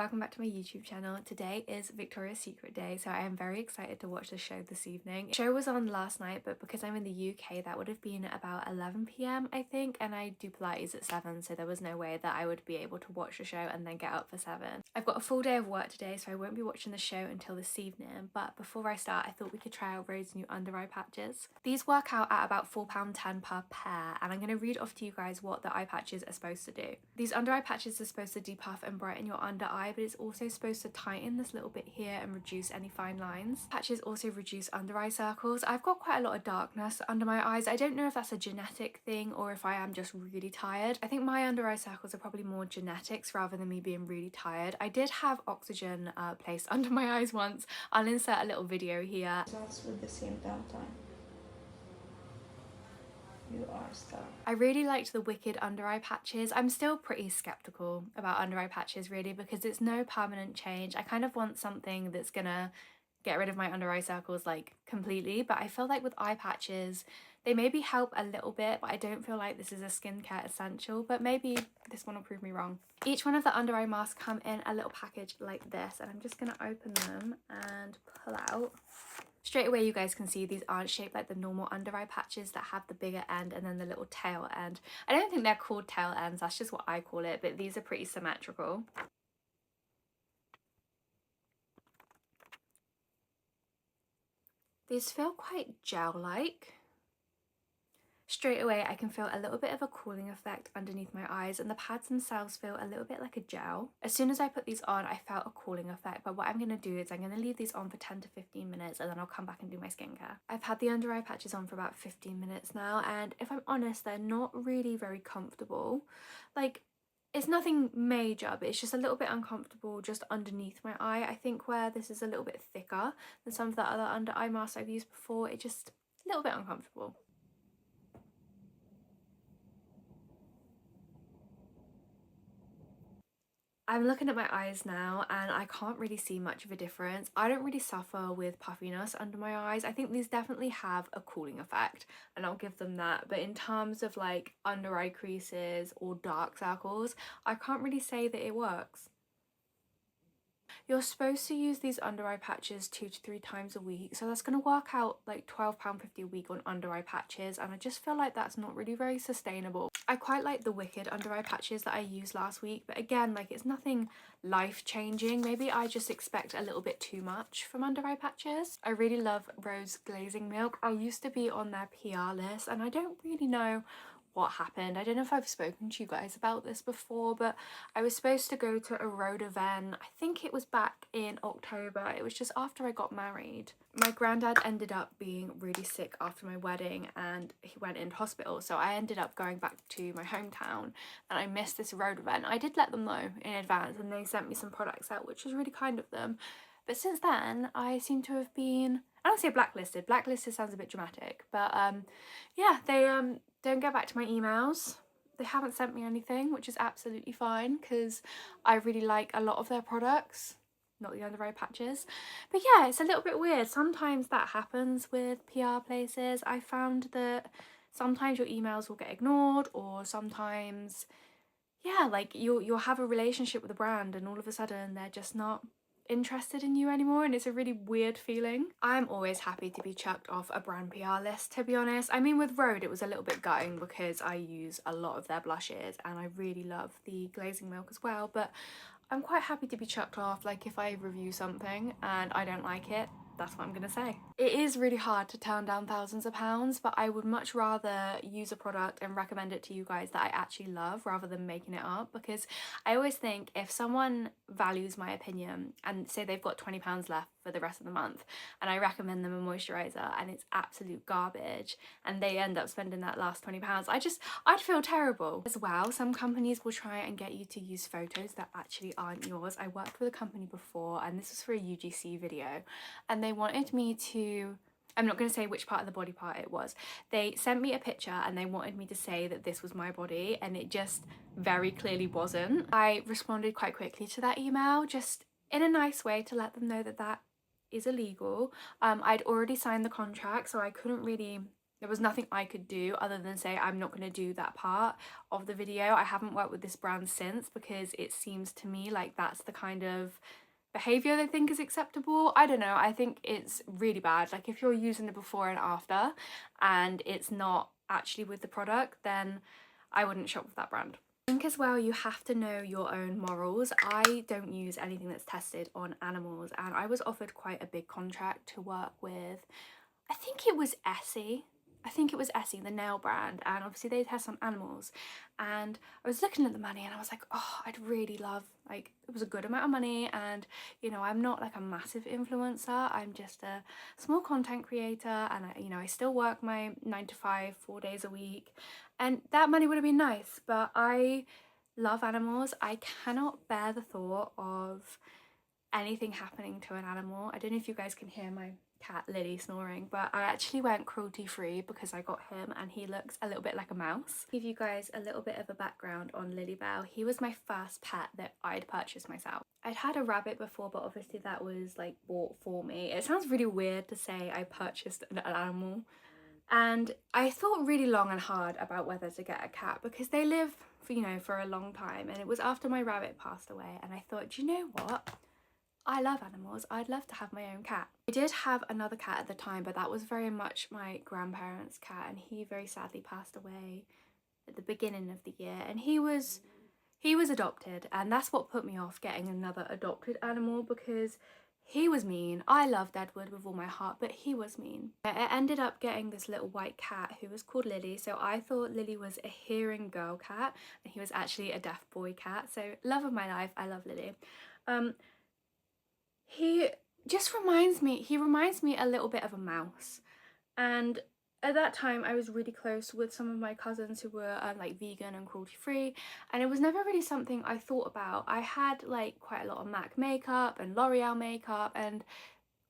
welcome back to my YouTube channel. Today is Victoria's Secret Day, so I am very excited to watch the show this evening. The show was on last night, but because I'm in the UK, that would have been at about 11 p.m. I think, and I do Pilates at 7, so there was no way that I would be able to watch the show and then get up for 7. I've got a full day of work today, so I won't be watching the show until this evening, but before I start, I thought we could try out Rhode's new under eye patches. These work out at about £4.10 per pair, and I'm going to read off to you guys what the eye patches are supposed to do. These under eye patches are supposed to depuff and brighten your under eye, but it's also supposed to tighten this little bit here and reduce any fine lines. Patches also reduce under eye circles. I've got quite a lot of darkness under my eyes. I don't know if that's a genetic thing or if I am just really tired. I think my under eye circles are probably more genetics rather than me being really tired. I did have oxygen placed under my eyes once. I'll insert a little video here. Results with the same downtime. You are a star. I really liked the Wicked under eye patches. I'm still pretty skeptical about under eye patches really because it's no permanent change. I kind of want something that's gonna get rid of my under eye circles like completely, but I feel like with eye patches they maybe help a little bit, but I don't feel like this is a skincare essential, but maybe this one will prove me wrong. Each one of the under eye masks come in a little package like this, and I'm just gonna open them and pull out. Straight away you guys can see these aren't shaped like the normal under eye patches that have the bigger end and then the little tail end. I don't think they're called tail ends, that's just what I call it, but these are pretty symmetrical. These feel quite gel-like. Straight away I can feel a little bit of a cooling effect underneath my eyes, and the pads themselves feel a little bit like a gel. As soon as I put these on I felt a cooling effect, but what I'm going to do is I'm going to leave these on for 10 to 15 minutes and then I'll come back and do my skincare. I've had the under eye patches on for about 15 minutes now, and if I'm honest they're not really very comfortable. Like, it's nothing major, but it's just a little bit uncomfortable just underneath my eye. I think where this is a little bit thicker than some of the other under eye masks I've used before, it's just a little bit uncomfortable. I'm looking at my eyes now and I can't really see much of a difference. I don't really suffer with puffiness under my eyes. I think these definitely have a cooling effect and I'll give them that. But in terms of like under eye creases or dark circles, I can't really say that it works. You're supposed to use these under eye patches 2 to 3 times a week, so that's going to work out like £12.50 a week on under eye patches, and I just feel like that's not really very sustainable. I quite like the Wicked under eye patches that I used last week, but again, like, it's nothing life-changing. Maybe I just expect a little bit too much from under eye patches. I really love Rose Glazing Milk. I used to be on their PR list and I don't really know what happened. I don't know if I've spoken to you guys about this before, but I was supposed to go to a Rhode event. I think it was back in October. It was just after I got married. My granddad ended up being really sick after my wedding and he went into hospital, so I ended up going back to my hometown and I missed this Rhode event. I did let them know in advance and they sent me some products out, which was really kind of them. But since then I seem to have been, I don't say blacklisted. Blacklisted sounds a bit dramatic, but yeah, they don't get back to my emails. They haven't sent me anything, which is absolutely fine because I really like a lot of their products, not the under eye patches. But yeah, it's a little bit weird. Sometimes that happens with PR places. I found that sometimes your emails will get ignored, or sometimes, yeah, like you'll have a relationship with a brand and all of a sudden they're just not interested in you anymore, and it's a really weird feeling. I'm always happy to be chucked off a brand PR list, to be honest. I mean, with Rhode it was a little bit gutting because I use a lot of their blushes and I really love the glazing milk as well, but I'm quite happy to be chucked off. Like, if I review something and I don't like it, that's what I'm gonna say. It is really hard to turn down thousands of pounds, but I would much rather use a product and recommend it to you guys that I actually love rather than making it up, because I always think if someone values my opinion and say they've got £20 left for the rest of the month and I recommend them a moisturiser and it's absolute garbage and they end up spending that last £20, I'd feel terrible. As well, some companies will try and get you to use photos that actually aren't yours. I worked with a company before and this was for a UGC video, and they wanted me to, I'm not going to say which part of the body part it was. They sent me a picture and they wanted me to say that this was my body, and it just very clearly wasn't. I responded quite quickly to that email, just in a nice way to let them know that that is illegal. I'd already signed the contract, so I couldn't really There was nothing I could do other than say I'm not going to do that part of the video. I haven't worked with this brand since because it seems to me like that's the kind of behavior they think is acceptable. I don't know, I think it's really bad. Like if you're using the before and after and it's not actually with the product, then I wouldn't shop with that brand. I think as well you have to know your own morals. I don't use anything that's tested on animals, and I was offered quite a big contract to work with, I think it was Essie. The nail brand, and obviously they test on animals, and I was looking at the money and I was like, oh, I'd really love, like, it was a good amount of money, and you know, I'm not like a massive influencer, I'm just a small content creator, and I still work my 9 to 5 4 days a week, and that money would have been nice, but I love animals. I cannot bear the thought of anything happening to an animal. I don't know if you guys can hear my cat Lily snoring, but I actually went cruelty-free because I got him and he looks a little bit like a mouse. Give you guys a little bit of a background on Lilybell. He was my first pet that I'd purchased myself. I'd had a rabbit before, but obviously that was like bought for me. It sounds really weird to say I purchased an animal, and I thought really long and hard about whether to get a cat because they live for a long time, and it was after my rabbit passed away, and I thought, do you know what? I love animals. I'd love to have my own cat. I did have another cat at the time, but that was very much my grandparents' cat, and he very sadly passed away at the beginning of the year, and he was adopted, and that's what put me off getting another adopted animal because he was mean. I loved Edward with all my heart, but he was mean. I ended up getting this little white cat who was called Lily, so I thought Lily was a hearing girl cat and he was actually a deaf boy cat, so love of my life, I love Lily. He reminds me a little bit of a mouse, and at that time I was really close with some of my cousins who were like vegan and cruelty-free, and it was never really something I thought about. I had like quite a lot of MAC makeup and L'Oreal makeup, and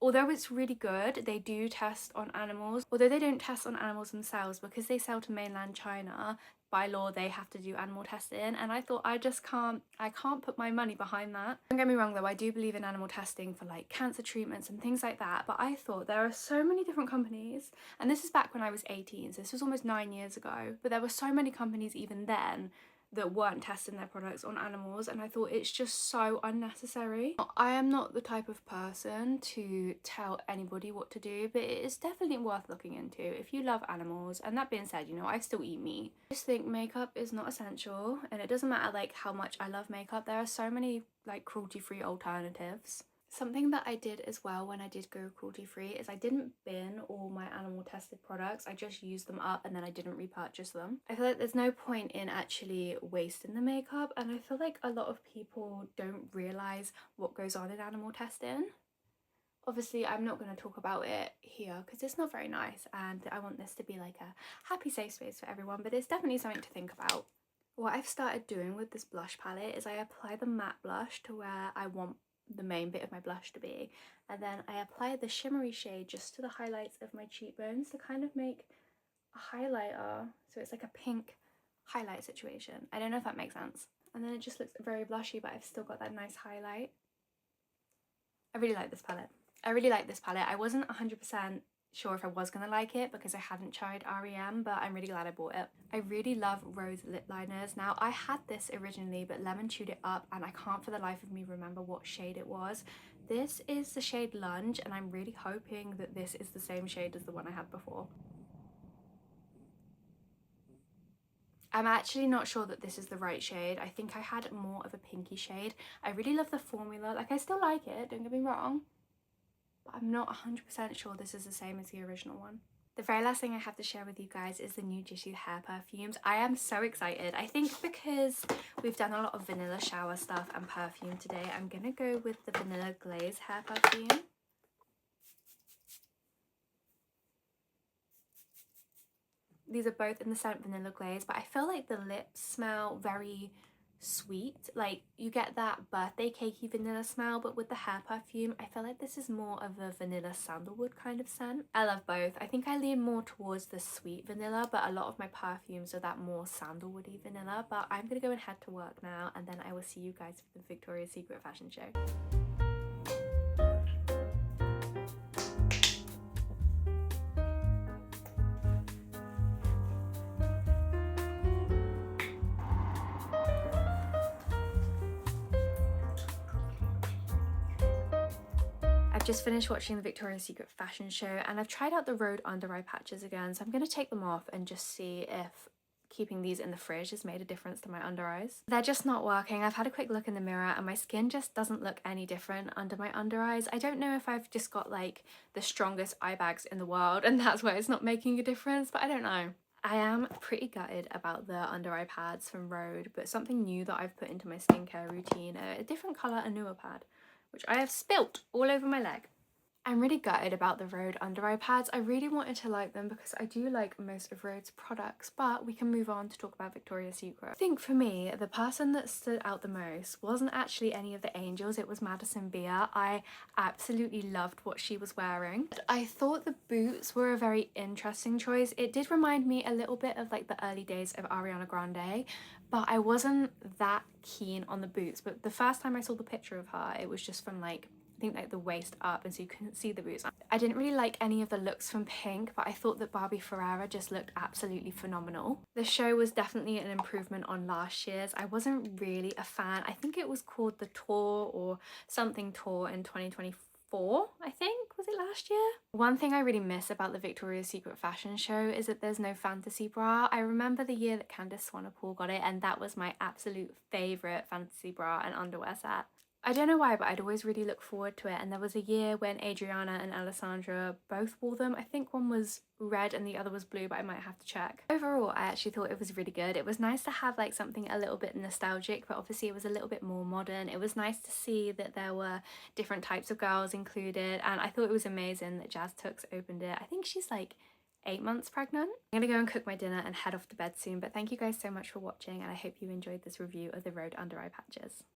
although it's really good, they do test on animals. Although they don't test on animals themselves because they sell to mainland China, by law they have to do animal testing, and I thought I can't put my money behind that. Don't get me wrong though, I do believe in animal testing for like cancer treatments and things like that, but I thought there are so many different companies, and this is back when I was 18, so this was almost 9 years ago, but there were so many companies even then that weren't testing their products on animals, and I thought it's just so unnecessary. I am not the type of person to tell anybody what to do, but it is definitely worth looking into if you love animals. And that being said, I still eat meat. I just think makeup is not essential, and it doesn't matter like how much I love makeup, there are so many like cruelty-free alternatives. Something that I did as well when I did go cruelty-free is I didn't bin all my animal tested products, I just used them up and then I didn't repurchase them. I feel like there's no point in actually wasting the makeup, and I feel like a lot of people don't realise what goes on in animal testing. Obviously I'm not going to talk about it here because it's not very nice, and I want this to be like a happy safe space for everyone, but it's definitely something to think about. What I've started doing with this blush palette is I apply the matte blush to where I want the main bit of my blush to be, and then I apply the shimmery shade just to the highlights of my cheekbones to kind of make a highlighter, so it's like a pink highlight situation. I don't know if that makes sense. And then it just looks very blushy, but I've still got that nice highlight. I really like this palette. I wasn't 100% sure if I was going to like it because I hadn't tried REM, but I'm really glad I bought it. I really love rose lip liners. Now I had this originally, but Lemon chewed it up and I can't for the life of me remember what shade it was. This is the shade Lunge, and I'm really hoping that this is the same shade as the one I had before. I'm actually not sure that this is the right shade. I think I had more of a pinky shade. I really love the formula. Like, I still like it, don't get me wrong, but I'm not 100% sure this is the same as the original one. The very last thing I have to share with you guys is the new Gisou Hair Perfumes. I am so excited. I think because we've done a lot of vanilla shower stuff and perfume today, I'm gonna go with the Vanilla Glaze Hair Perfume. These are both in the scent Vanilla Glaze, but I feel like the lips smell very sweet. Like, you get that birthday cakey vanilla smell, but with the hair perfume I feel like this is more of a vanilla sandalwood kind of scent. I love both. I think I lean more towards the sweet vanilla, but a lot of my perfumes are that more sandalwoody vanilla. But I'm gonna go and head to work now, and then I will see you guys for the Victoria's Secret fashion show. I've just finished watching the Victoria's Secret fashion show and I've tried out the Rhode under eye patches again, so I'm going to take them off and just see if keeping these in the fridge has made a difference to my under eyes. They're just not working. I've had a quick look in the mirror and my skin just doesn't look any different under my under eyes. I don't know if I've just got like the strongest eye bags in the world and that's why it's not making a difference, but I don't know. I am pretty gutted about the under eye pads from Rhode, but something new that I've put into my skincare routine, a different colour, a newer pad, which I have spilt all over my leg. I'm really gutted about the Rhode under eye pads. I really wanted to like them because I do like most of Rhode's products, but we can move on to talk about Victoria's Secret. I think for me, the person that stood out the most wasn't actually any of the angels, it was Madison Beer. I absolutely loved what she was wearing. I thought the boots were a very interesting choice. It did remind me a little bit of like the early days of Ariana Grande, but I wasn't that keen on the boots. But the first time I saw the picture of her, it was just from like, I think like the waist up, and so you couldn't see the boots. I didn't really like any of the looks from Pink, but I thought that Barbie Ferreira just looked absolutely phenomenal. The show was definitely an improvement on last year's. I wasn't really a fan. I think it was called the Tour or something Tour in 2024, I think. Was it last year? One thing I really miss about the Victoria's Secret fashion show is that there's no fantasy bra. I remember the year that Candice Swanepoel got it, and that was my absolute favourite fantasy bra and underwear set. I don't know why, but I'd always really look forward to it, and there was a year when Adriana and Alessandra both wore them. I think one was red and the other was blue, but I might have to check. Overall, I actually thought it was really good. It was nice to have like something a little bit nostalgic, but obviously it was a little bit more modern. It was nice to see that there were different types of girls included, and I thought it was amazing that Jazz Tux opened it. I think she's like 8 months pregnant. I'm gonna go and cook my dinner and head off to bed soon, but thank you guys so much for watching, and I hope you enjoyed this review of the Rhode under eye patches.